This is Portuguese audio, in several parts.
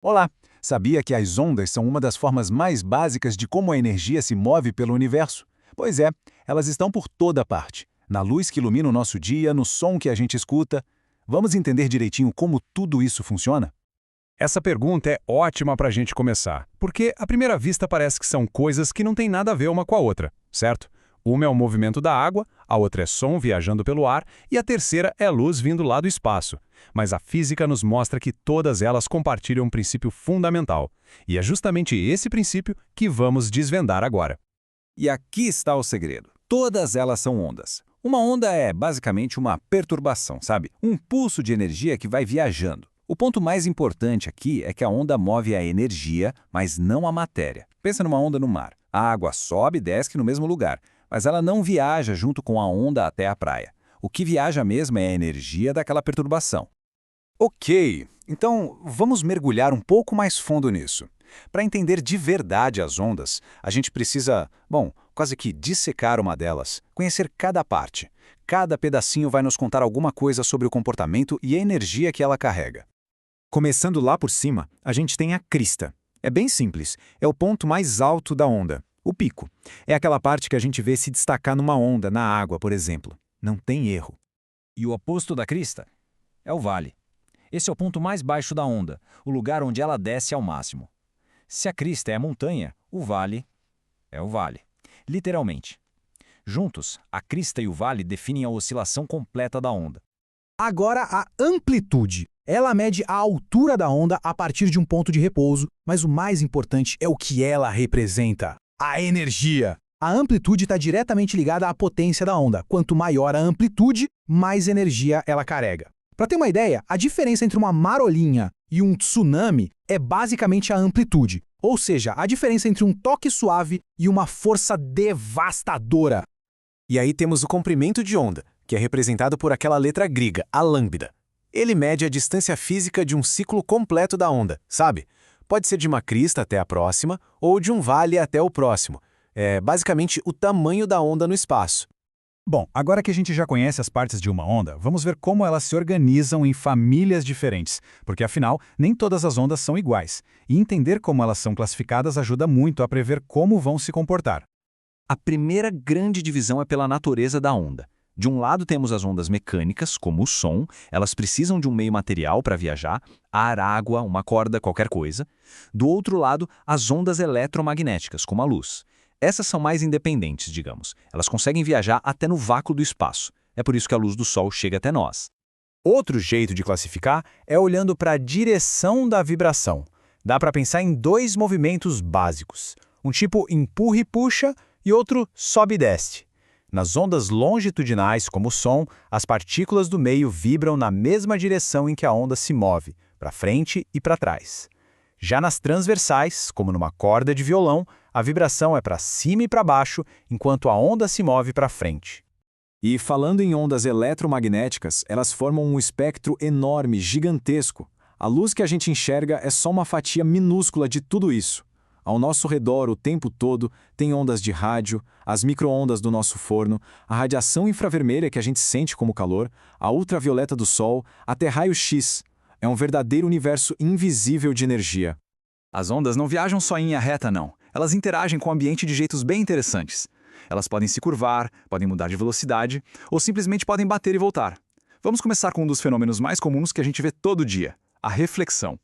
Olá! Sabia que as ondas são uma das formas mais básicas de como a energia se move pelo universo? Pois é, elas estão por toda parte. Na luz que ilumina o nosso dia, no som que a gente escuta. Vamos entender direitinho como tudo isso funciona? Essa pergunta é ótima para a gente começar, porque à primeira vista parece que são coisas que não têm nada a ver uma com a outra, certo? Uma é o movimento da água, a outra é som viajando pelo ar e a terceira é luz vindo lá do espaço. Mas a física nos mostra que todas elas compartilham um princípio fundamental. E é justamente esse princípio que vamos desvendar agora. E aqui está o segredo. Todas elas são ondas. Uma onda é basicamente uma perturbação, sabe? Um pulso de energia que vai viajando. O ponto mais importante aqui é que a onda move a energia, mas não a matéria. Pensa numa onda no mar. A água sobe e desce no mesmo lugar, mas ela não viaja junto com a onda até a praia. O que viaja mesmo é a energia daquela perturbação. Ok, então vamos mergulhar um pouco mais fundo nisso. Para entender de verdade as ondas, a gente precisa, quase que dissecar uma delas, conhecer cada parte. Cada pedacinho vai nos contar alguma coisa sobre o comportamento e a energia que ela carrega. Começando lá por cima, a gente tem a crista. É bem simples, é o ponto mais alto da onda, o pico. É aquela parte que a gente vê se destacar numa onda, na água, por exemplo. Não tem erro. E o oposto da crista é o vale. Esse é o ponto mais baixo da onda, o lugar onde ela desce ao máximo. Se a crista é a montanha, o vale é o vale. Literalmente. Juntos, a crista e o vale definem a oscilação completa da onda. Agora a amplitude. Ela mede a altura da onda a partir de um ponto de repouso, mas o mais importante é o que ela representa: a energia. A amplitude está diretamente ligada à potência da onda. Quanto maior a amplitude, mais energia ela carrega. Para ter uma ideia, a diferença entre uma marolinha e um tsunami é basicamente a amplitude, ou seja, a diferença entre um toque suave e uma força devastadora. E aí temos o comprimento de onda, que é representado por aquela letra grega, a lambda. Ele mede a distância física de um ciclo completo da onda, sabe? Pode ser de uma crista até a próxima, ou de um vale até o próximo. É basicamente o tamanho da onda no espaço. Bom, agora que a gente já conhece as partes de uma onda, vamos ver como elas se organizam em famílias diferentes, porque afinal, nem todas as ondas são iguais, e entender como elas são classificadas ajuda muito a prever como vão se comportar. A primeira grande divisão é pela natureza da onda. De um lado temos as ondas mecânicas, como o som, elas precisam de um meio material para viajar, ar, água, uma corda, qualquer coisa. Do outro lado, as ondas eletromagnéticas, como a luz. Essas são mais independentes, digamos. Elas conseguem viajar até no vácuo do espaço. É por isso que a luz do Sol chega até nós. Outro jeito de classificar é olhando para a direção da vibração. Dá para pensar em dois movimentos básicos. Um tipo empurra e puxa e outro sobe e desce. Nas ondas longitudinais, como o som, as partículas do meio vibram na mesma direção em que a onda se move, para frente e para trás. Já nas transversais, como numa corda de violão, a vibração é para cima e para baixo, enquanto a onda se move para frente. E falando em ondas eletromagnéticas, elas formam um espectro enorme, gigantesco. A luz que a gente enxerga é só uma fatia minúscula de tudo isso. Ao nosso redor, o tempo todo, tem ondas de rádio, as micro-ondas do nosso forno, a radiação infravermelha que a gente sente como calor, a ultravioleta do sol, até raio-x. É um verdadeiro universo invisível de energia. As ondas não viajam só em linha reta, não. Elas interagem com o ambiente de jeitos bem interessantes. Elas podem se curvar, podem mudar de velocidade, ou simplesmente podem bater e voltar. Vamos começar com um dos fenômenos mais comuns que a gente vê todo dia, a reflexão.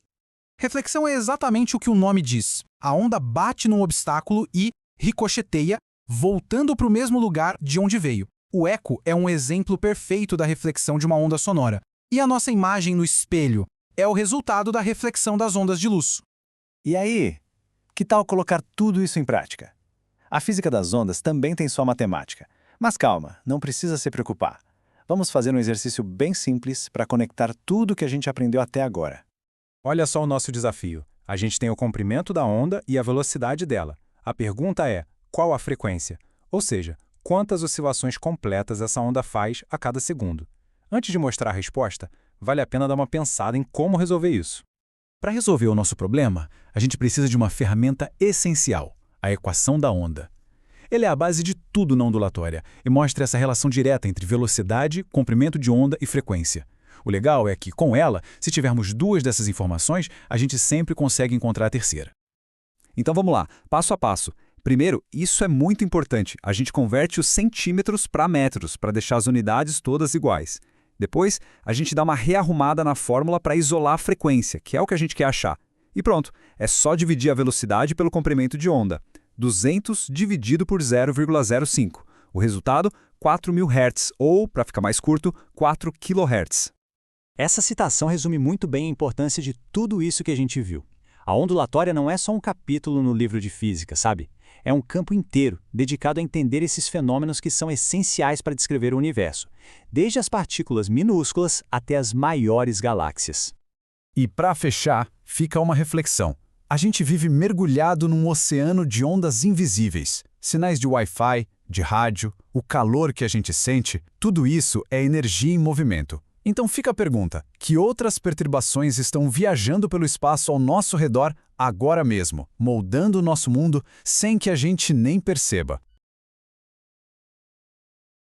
Reflexão é exatamente o que o nome diz. A onda bate num obstáculo e ricocheteia, voltando para o mesmo lugar de onde veio. O eco é um exemplo perfeito da reflexão de uma onda sonora. E a nossa imagem no espelho é o resultado da reflexão das ondas de luz. E aí, que tal colocar tudo isso em prática? A física das ondas também tem sua matemática. Mas calma, não precisa se preocupar. Vamos fazer um exercício bem simples para conectar tudo que a gente aprendeu até agora. Olha só o nosso desafio. A gente tem o comprimento da onda e a velocidade dela. A pergunta é, qual a frequência? Ou seja, quantas oscilações completas essa onda faz a cada segundo? Antes de mostrar a resposta, vale a pena dar uma pensada em como resolver isso. Para resolver o nosso problema, a gente precisa de uma ferramenta essencial, a equação da onda. Ele é a base de tudo não ondulatória e mostra essa relação direta entre velocidade, comprimento de onda e frequência. O legal é que, com ela, se tivermos duas dessas informações, a gente sempre consegue encontrar a terceira. Então vamos lá, passo a passo. Primeiro, isso é muito importante. A gente converte os centímetros para metros, para deixar as unidades todas iguais. Depois, a gente dá uma rearrumada na fórmula para isolar a frequência, que é o que a gente quer achar. E pronto, é só dividir a velocidade pelo comprimento de onda. 200 dividido por 0,05. O resultado, 4.000 Hz, ou, para ficar mais curto, 4 kHz. Essa citação resume muito bem a importância de tudo isso que a gente viu. A ondulatória não é só um capítulo no livro de física, sabe? É um campo inteiro dedicado a entender esses fenômenos que são essenciais para descrever o universo, desde as partículas minúsculas até as maiores galáxias. E para fechar, fica uma reflexão. A gente vive mergulhado num oceano de ondas invisíveis. Sinais de Wi-Fi, de rádio, o calor que a gente sente, tudo isso é energia em movimento. Então fica a pergunta, que outras perturbações estão viajando pelo espaço ao nosso redor agora mesmo, moldando o nosso mundo sem que a gente nem perceba?